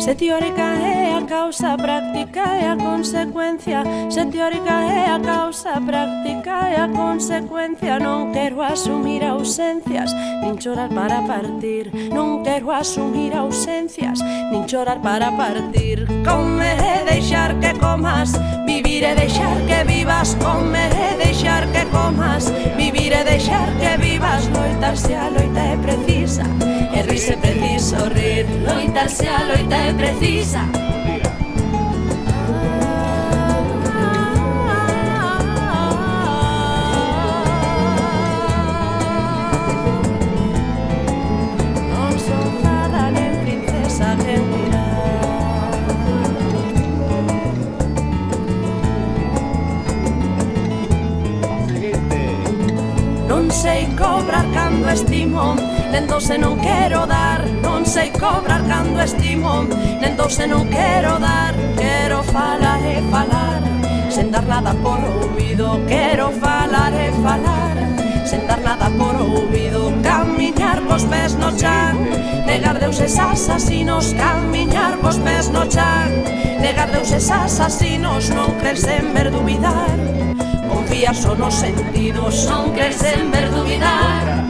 Se teórica é a causa, práctica é a consecuencia. Se teórica é a causa, práctica é a consecuencia. Non quero asumir ausencias, nin chorar para partir. Non quero asumir ausencias, nin chorar para partir. Comer e deixar que comas, vivir e deixar que vivas. Comer e deixar que comas, vivir e deixar que vivas. Loitar se a loita é precisa, e rir se preciso rir. Loitar se a loita é precisa. Non son fada nen princesa que dirá. Non sei cobrar cando estimo, nen dou se non quero dar. Non sei cobrar cando estimo, nen dou se non quero dar. Quero falar e falar, sen dar nada por ouvido. Quero falar e falar, sen dar nada por ouvido. Camiñar cos pés no chan, negar deuses asasinos. Camiñar cos pés no chan, negar deuses asasinos. Non crer sen ver dubidar, confiar só nos sentidos. Non crer sen ver dubidar,